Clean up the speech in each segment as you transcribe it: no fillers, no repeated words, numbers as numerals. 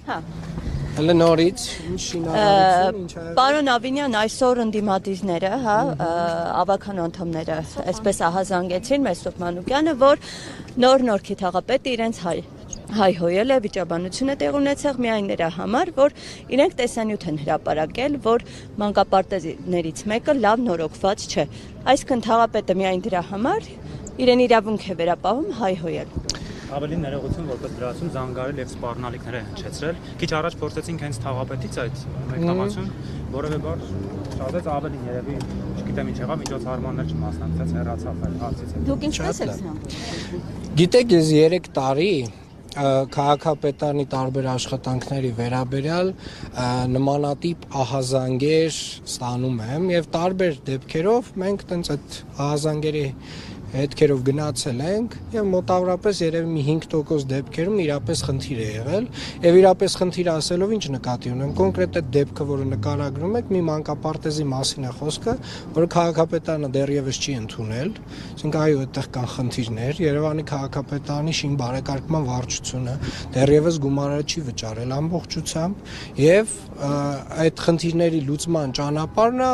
Հա։ Հələ նորից ինչ շինարարություն, ինչ ա եղել։ Պարոն Ավինյան, այսօր ընդդիմադիրները, հա, ավականու անդամները այսպես ահազանգեցին Մեսրոպ Մանուկյանը, որ նոր քիթաղապետը իրենց հայհոյել է, վիճաբանություն է տեղ ունեցել միայն նրա համար, որ իրենք տեսանյութ են հրապարակել, որ մանկապարտեզներից մեկը լավ նորոգված չէ։ Այսինքն թաղապետը միայն դրա համար իրեն իրավունք է վերապահում հայհոյել։ Ավելի ներողություն, որպես դրացում զանգարել եւ սպառնալիքներ է հնչեցրել։ Քիչ առաջ փորձեցինք հենց թաղապետից այդ մեկնաբանություն, որովե բար շատեց ավելին երևի, չգիտեմ ինչ եղավ, միջոցառմաններ չմասնակցեց, հեռացավ այդ հարցից։ Դուք ինչպես եք զանգել։ Գիտեք, ես 3 տարի քաղաքապետարանի տարբեր աշխատանքների վերաբերյալ նմանատիպ ահազանգեր ստանում եմ եւ տարբեր դեպքերով մենք տենց այդ ահազանգերի հետքերով գնացել ենք եւ մոտավորապես երևի մի 5% դեպքերում իրապես խնդիր է եղել եւ իրապես խնդիր ասելով ինչ նկատի ունեմ կոնկրետ այդ դեպքը որը նկարագրում եք մի մանկապարտեզի մասին է խոսքը որը քաղաքապետարանը դեռևս չի ընդունել ասենք այո այդտեղ կան խնդիրներ Երևանի քաղաքապետարանի շին բարեկարգման վարչությունը դեռևս գումարը չի վճարել ամբողջությամբ եւ այդ խնդիրների լուծման ճանապարհն է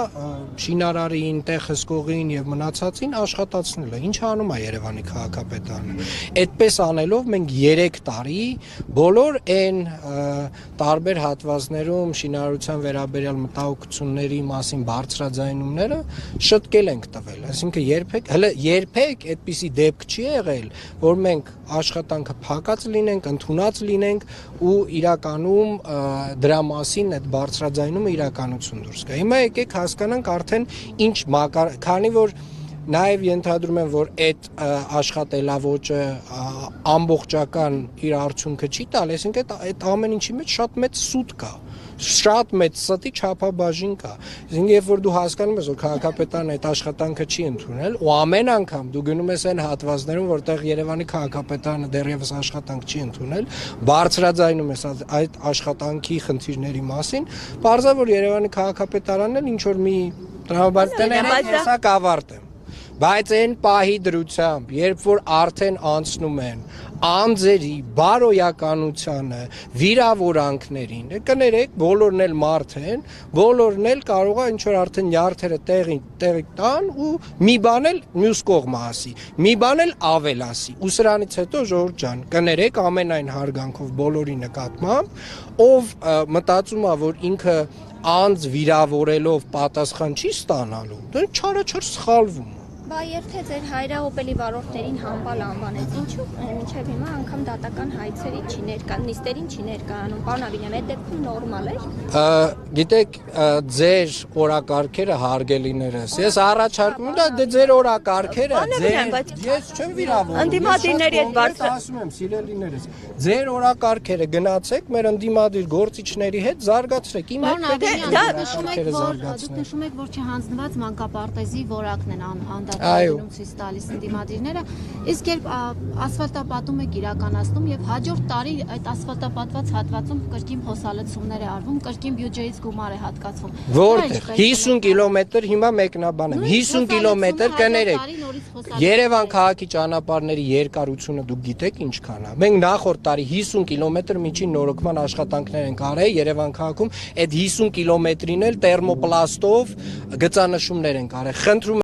շինարարին, տեղ հսկողին եւ մնացածին աշխատացնելը ինչ անում է Երևանի քաղաքապետարանը այդպես անելով մենք 3 տարի բոլոր այն տարբեր հատվածներում շինարարության վերաբերյալ մտահոգությունների մասին բարձրաձայնումները շտկել ենք տվել այսինքն երբեք այդպիսի դեպք չի եղել որ մենք աշխատանքը փակած լինենք ընդունած լինենք ու իրականում դրա մասին այդ բարձրաձայնումը իրականություն դուրս գա հիմա եկեք հասկանանք արդեն ինչ քանի որ Նաև ենթադրում եմ, որ այդ աշխատելավոճը ամբողջական իր արդյունքը չի տալ, այսինքն այդ ամեն ինչի մեջ շատ մեծ սուտ կա, շատ մեծ ստի չափաբաժին կա։ Այսինքն երբ որ դու հասկանում ես, որ քաղաքապետարանը այդ աշխատանքը չի ընդունել, ու ամեն անգամ դու գնում ես այն հատվածներում, որտեղ Երևանի քաղաքապետարանը դեռևս աշխատանք չի ընդունել, բարձրաձայնում ես այդ աշխատանքի խնդիրների մասին, բարձր որ Երևանի քաղաքապետարանն էլ ինչ որ մի տրամաբանական հեսա կավարտ է։ Բայց այն պահի դրությամբ, երբ որ արդեն անցնում են անձերի, բարոյականությանը, վիրավորանքներին, կներեք, բոլորն էլ մարդ են, բոլորն էլ կարող է ինչ-որ արդեն նյարդերը տեղի տան ու մի բան էլ մյուս կողմը ասի, մի բան էլ ավել ասի, ու սրանից հետո ժողովուրդ ջան, կներեք ամենայն հարգանքով բոլորի նկատմամբ, ով մտածում է, որ ինքը անձ վիրավորելով պատասխան չի ստանալու, դա չարաչար սխալվում Բա եթե ձեր հայրահոպելի վարորդներին համբալ անվանեց, ինչու մինչև հիմա անգամ դատական հայցերի չի ներկան, նիստերին չի ներկայանում, պարոն Ավինյան, այդ դեպքում նորմալ է։ Գիտեք, ձեր օրակարգերը հարգելիներս, ես առաջարկում եմ, դա ձեր օրակարգերը, ես չեմ վիրավորում, ընդդիմադիրների հետ բարձր ասում եմ, սիրելիներս, ձեր օրակարգերը գնացեք, մեր ընդդիմադիր գործիչների հետ զարգացրեք, իմ հետ դուք նշում եք, որ չհանձնված մանկապարտեզի որակն են անդադարում ցույց տալիս ընդդիմադիրները, իսկ երբ ասֆալտապատում եք իրականացնում եւ հաջորդ տարի այդ ասֆալտապատված հատվածում կրկին փոսալցումներ է արվում, կրկին բյուջեից գումար է հատկացվում։ Որտեղ 50 կիլոմետր հիմա մեկնաբան եմ, 50 կիլոմետր կներեք։ Երևան քաղաքի ճանապարհների երկարությունը դուք գիտեք ինչքան է։ Մենք նախորդ տարի 50 կիլոմետր միջին նորոգման աշխատանքներ ենք արել Երևան քաղաքում, այդ 50 կիլոմետրին էլ տերմոպլաստով գծանշումներ ենք արել։ Խնդրում